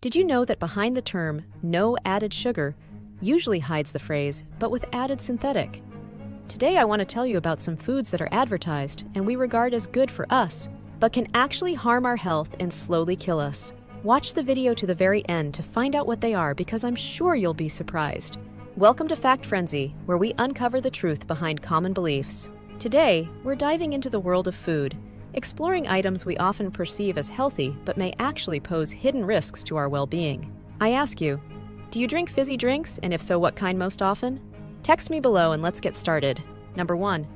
Did you know that behind the term "no added sugar" usually hides the phrase "but with added synthetic"? Today I want to tell you about some foods that are advertised and we regard as good for us, but can actually harm our health and slowly kill us. Watch the video to the very end to find out what they are, because I'm sure you'll be surprised. Welcome to FactFrenzy, where we uncover the truth behind common beliefs. Today, we're diving into the world of food, exploring items we often perceive as healthy but may actually pose hidden risks to our well-being. I ask you, do you drink fizzy drinks, and if so, what kind most often? Text me below and let's get started. Number 1.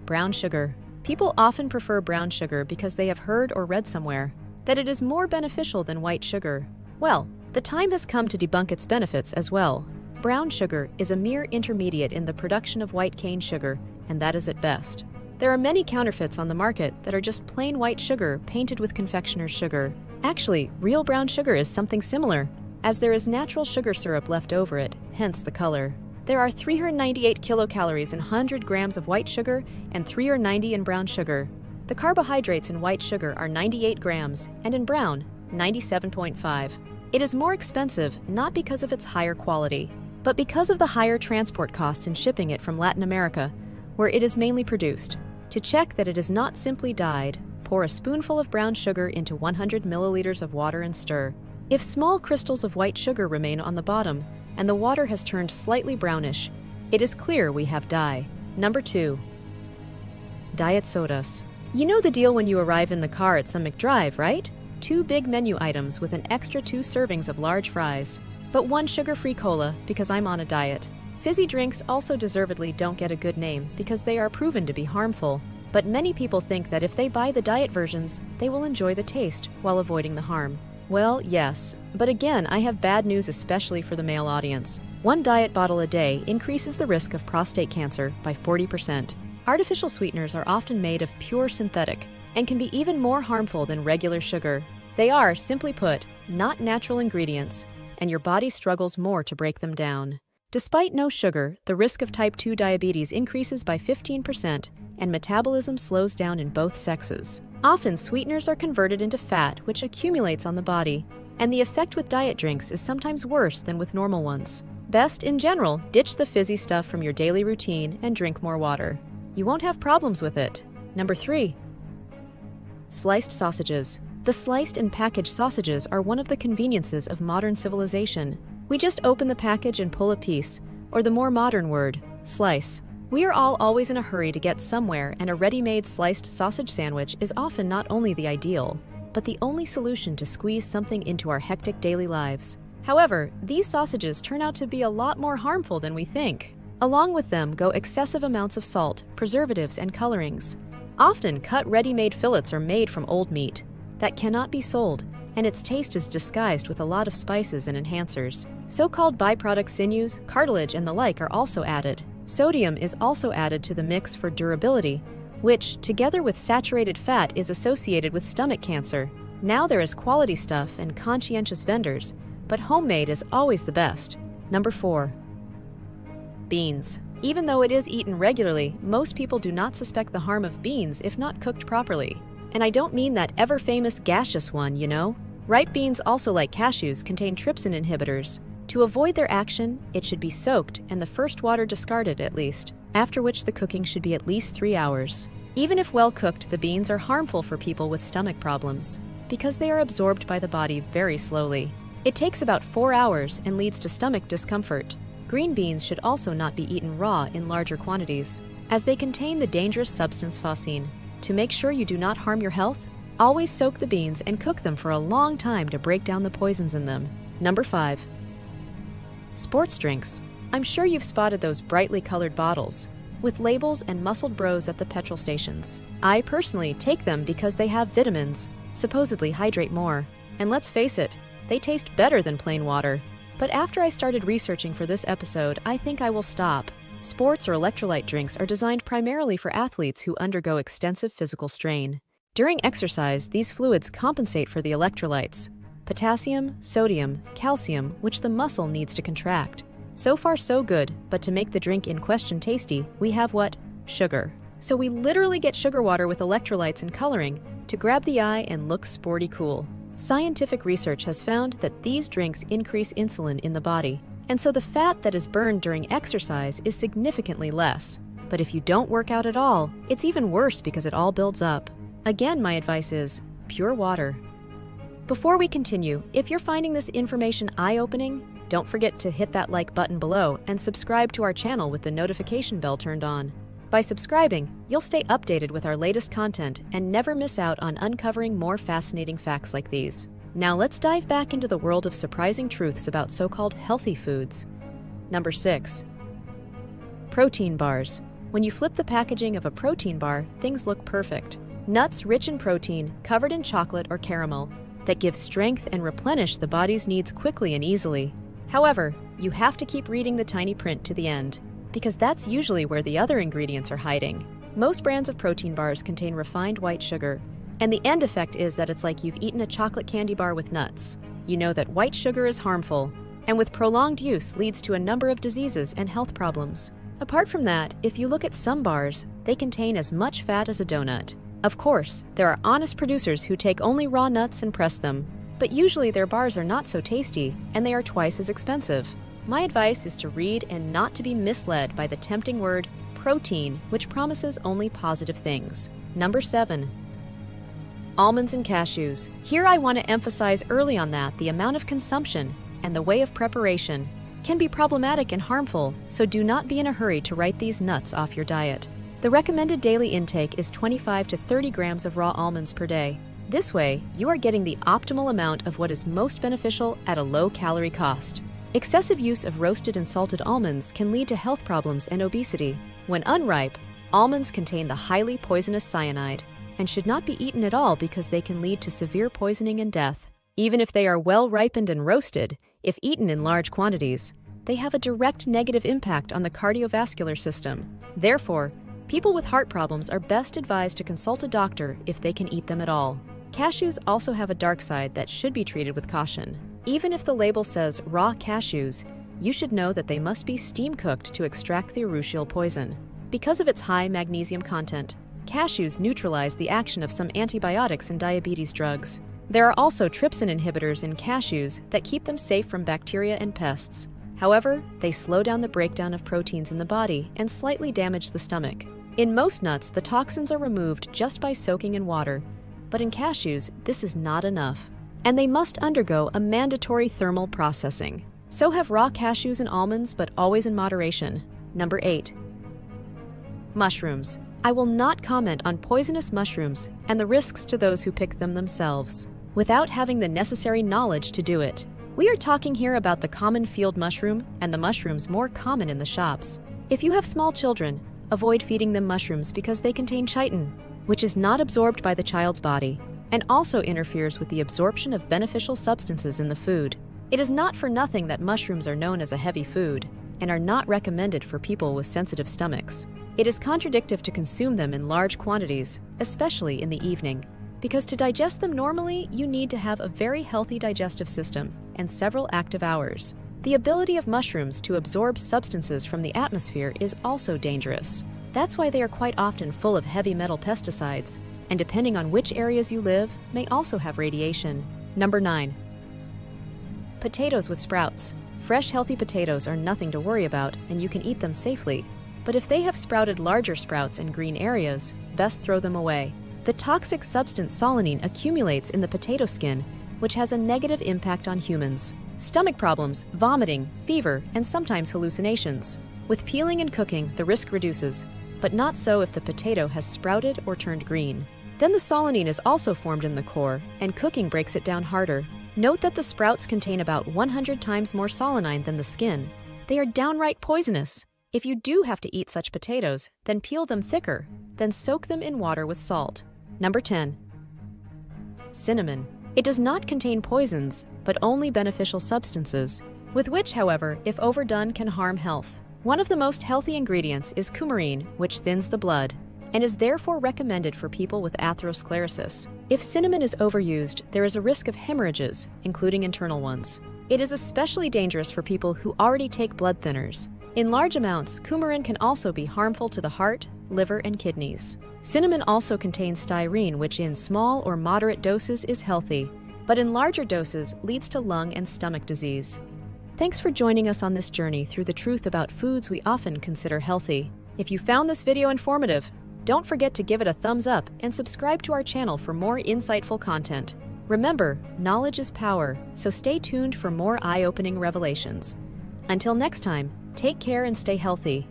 Brown sugar. People often prefer brown sugar because they have heard or read somewhere that it is more beneficial than white sugar. Well, the time has come to debunk its benefits as well. Brown sugar is a mere intermediate in the production of white cane sugar, and that is at best. There are many counterfeits on the market that are just plain white sugar painted with confectioner's sugar. Actually, real brown sugar is something similar, as there is natural sugar syrup left over it, hence the color. There are 398 kilocalories in 100 grams of white sugar and 390 in brown sugar. The carbohydrates in white sugar are 98 grams, and in brown, 97.5. It is more expensive not because of its higher quality, but because of the higher transport cost in shipping it from Latin America, where it is mainly produced. To check that it is not simply dyed, pour a spoonful of brown sugar into 100 milliliters of water and stir. If small crystals of white sugar remain on the bottom and the water has turned slightly brownish, it is clear we have dye. Number 2. Diet sodas. You know the deal when you arrive in the car at some McDrive, right? 2 big menu items with an extra 2 servings of large fries, but 1 sugar-free cola because I'm on a diet. Fizzy drinks also deservedly don't get a good name because they are proven to be harmful, but many people think that if they buy the diet versions, they will enjoy the taste while avoiding the harm. Well, yes, but again, I have bad news, especially for the male audience. 1 diet bottle a day increases the risk of prostate cancer by 40%. Artificial sweeteners are often made of pure synthetic and can be even more harmful than regular sugar. They are, simply put, not natural ingredients, and your body struggles more to break them down. Despite no sugar, the risk of type 2 diabetes increases by 15%, and metabolism slows down in both sexes. Often, sweeteners are converted into fat, which accumulates on the body, and the effect with diet drinks is sometimes worse than with normal ones. Best, in general, ditch the fizzy stuff from your daily routine and drink more water. You won't have problems with it. Number 3. Sliced sausages. The sliced and packaged sausages are one of the conveniences of modern civilization. We just open the package and pull a piece, or the more modern word, slice. We are all always in a hurry to get somewhere, and a ready-made sliced sausage sandwich is often not only the ideal, but the only solution to squeeze something into our hectic daily lives. However, these sausages turn out to be a lot more harmful than we think. Along with them go excessive amounts of salt, preservatives, and colorings. Often, cut ready-made fillets are made from old meat that cannot be sold, and its taste is disguised with a lot of spices and enhancers. So-called byproduct sinews, cartilage, and the like are also added. Sodium is also added to the mix for durability, which, together with saturated fat, is associated with stomach cancer. Now there is quality stuff and conscientious vendors, but homemade is always the best. Number 4. Beans. Even though it is eaten regularly, most people do not suspect the harm of beans if not cooked properly. And I don't mean that ever-famous gaseous one, you know. Ripe beans, also like cashews, contain trypsin inhibitors. To avoid their action, it should be soaked and the first water discarded at least, after which the cooking should be at least 3 hours. Even if well cooked, the beans are harmful for people with stomach problems because they are absorbed by the body very slowly. It takes about 4 hours and leads to stomach discomfort. Green beans should also not be eaten raw in larger quantities, as they contain the dangerous substance phosphine. To make sure you do not harm your health, always soak the beans and cook them for a long time to break down the poisons in them. Number 5. Sports drinks. I'm sure you've spotted those brightly colored bottles with labels and muscled bros at the petrol stations. I personally take them because they have vitamins, supposedly hydrate more. And let's face it, they taste better than plain water. But after I started researching for this episode, I think I will stop. Sports or electrolyte drinks are designed primarily for athletes who undergo extensive physical strain. During exercise, these fluids compensate for the electrolytes: potassium, sodium, calcium, which the muscle needs to contract. So far so good, but to make the drink in question tasty, we have what? Sugar. So we literally get sugar water with electrolytes and coloring to grab the eye and look sporty cool. Scientific research has found that these drinks increase insulin in the body, and so the fat that is burned during exercise is significantly less. But if you don't work out at all, it's even worse because it all builds up. Again, my advice is pure water. Before we continue, if you're finding this information eye-opening, don't forget to hit that like button below and subscribe to our channel with the notification bell turned on. By subscribing, you'll stay updated with our latest content and never miss out on uncovering more fascinating facts like these. Now let's dive back into the world of surprising truths about so-called healthy foods. Number 6. Protein bars. When you flip the packaging of a protein bar, things look perfect. Nuts rich in protein, covered in chocolate or caramel, that give strength and replenish the body's needs quickly and easily. However, you have to keep reading the tiny print to the end, because that's usually where the other ingredients are hiding. Most brands of protein bars contain refined white sugar, and the end effect is that it's like you've eaten a chocolate candy bar with nuts. You know that white sugar is harmful, and with prolonged use leads to a number of diseases and health problems. Apart from that, if you look at some bars, they contain as much fat as a donut. Of course, there are honest producers who take only raw nuts and press them, but usually their bars are not so tasty, and they are twice as expensive. My advice is to read and not to be misled by the tempting word protein, which promises only positive things. Number 7. Almonds and cashews. Here I want to emphasize early on that the amount of consumption and the way of preparation can be problematic and harmful, so do not be in a hurry to write these nuts off your diet. The recommended daily intake is 25 to 30 grams of raw almonds per day. This way, you are getting the optimal amount of what is most beneficial at a low-calorie cost. Excessive use of roasted and salted almonds can lead to health problems and obesity. When unripe, almonds contain the highly poisonous cyanide and should not be eaten at all because they can lead to severe poisoning and death. Even if they are well ripened and roasted, if eaten in large quantities, they have a direct negative impact on the cardiovascular system. Therefore, people with heart problems are best advised to consult a doctor if they can eat them at all. Cashews also have a dark side that should be treated with caution. Even if the label says raw cashews, you should know that they must be steam-cooked to extract the urushiol poison. Because of its high magnesium content, cashews neutralize the action of some antibiotics and diabetes drugs. There are also trypsin inhibitors in cashews that keep them safe from bacteria and pests. However, they slow down the breakdown of proteins in the body and slightly damage the stomach. In most nuts, the toxins are removed just by soaking in water, but in cashews, this is not enough, and they must undergo a mandatory thermal processing. So have raw cashews and almonds, but always in moderation. Number 8. Mushrooms. I will not comment on poisonous mushrooms and the risks to those who pick them themselves, without having the necessary knowledge to do it. We are talking here about the common field mushroom and the mushrooms more common in the shops. If you have small children, avoid feeding them mushrooms because they contain chitin, which is not absorbed by the child's body and also interferes with the absorption of beneficial substances in the food. It is not for nothing that mushrooms are known as a heavy food and are not recommended for people with sensitive stomachs. It is contradictive to consume them in large quantities, especially in the evening, because to digest them normally, you need to have a very healthy digestive system and several active hours. The ability of mushrooms to absorb substances from the atmosphere is also dangerous. That's why they are quite often full of heavy metal pesticides, and depending on which areas you live, may also have radiation. Number 9. Potatoes with sprouts. Fresh, healthy potatoes are nothing to worry about, and you can eat them safely. But if they have sprouted larger sprouts in green areas, best throw them away. The toxic substance solanine accumulates in the potato skin, which has a negative impact on humans. Stomach problems, vomiting, fever, and sometimes hallucinations. With peeling and cooking, the risk reduces, but not so if the potato has sprouted or turned green. Then the solanine is also formed in the core, and cooking breaks it down harder. Note that the sprouts contain about 100 times more solanine than the skin. They are downright poisonous. If you do have to eat such potatoes, then peel them thicker, then soak them in water with salt. Number 10. Cinnamon. It does not contain poisons, but only beneficial substances, with which, however, if overdone, can harm health. One of the most healthy ingredients is coumarin, which thins the blood, and is therefore recommended for people with atherosclerosis. If cinnamon is overused, there is a risk of hemorrhages, including internal ones. It is especially dangerous for people who already take blood thinners. In large amounts, coumarin can also be harmful to the heart, liver, and kidneys. Cinnamon also contains styrene, which in small or moderate doses is healthy, but in larger doses leads to lung and stomach disease. Thanks for joining us on this journey through the truth about foods we often consider healthy. If you found this video informative, don't forget to give it a thumbs up and subscribe to our channel for more insightful content. Remember, knowledge is power, so stay tuned for more eye-opening revelations. Until next time, take care and stay healthy.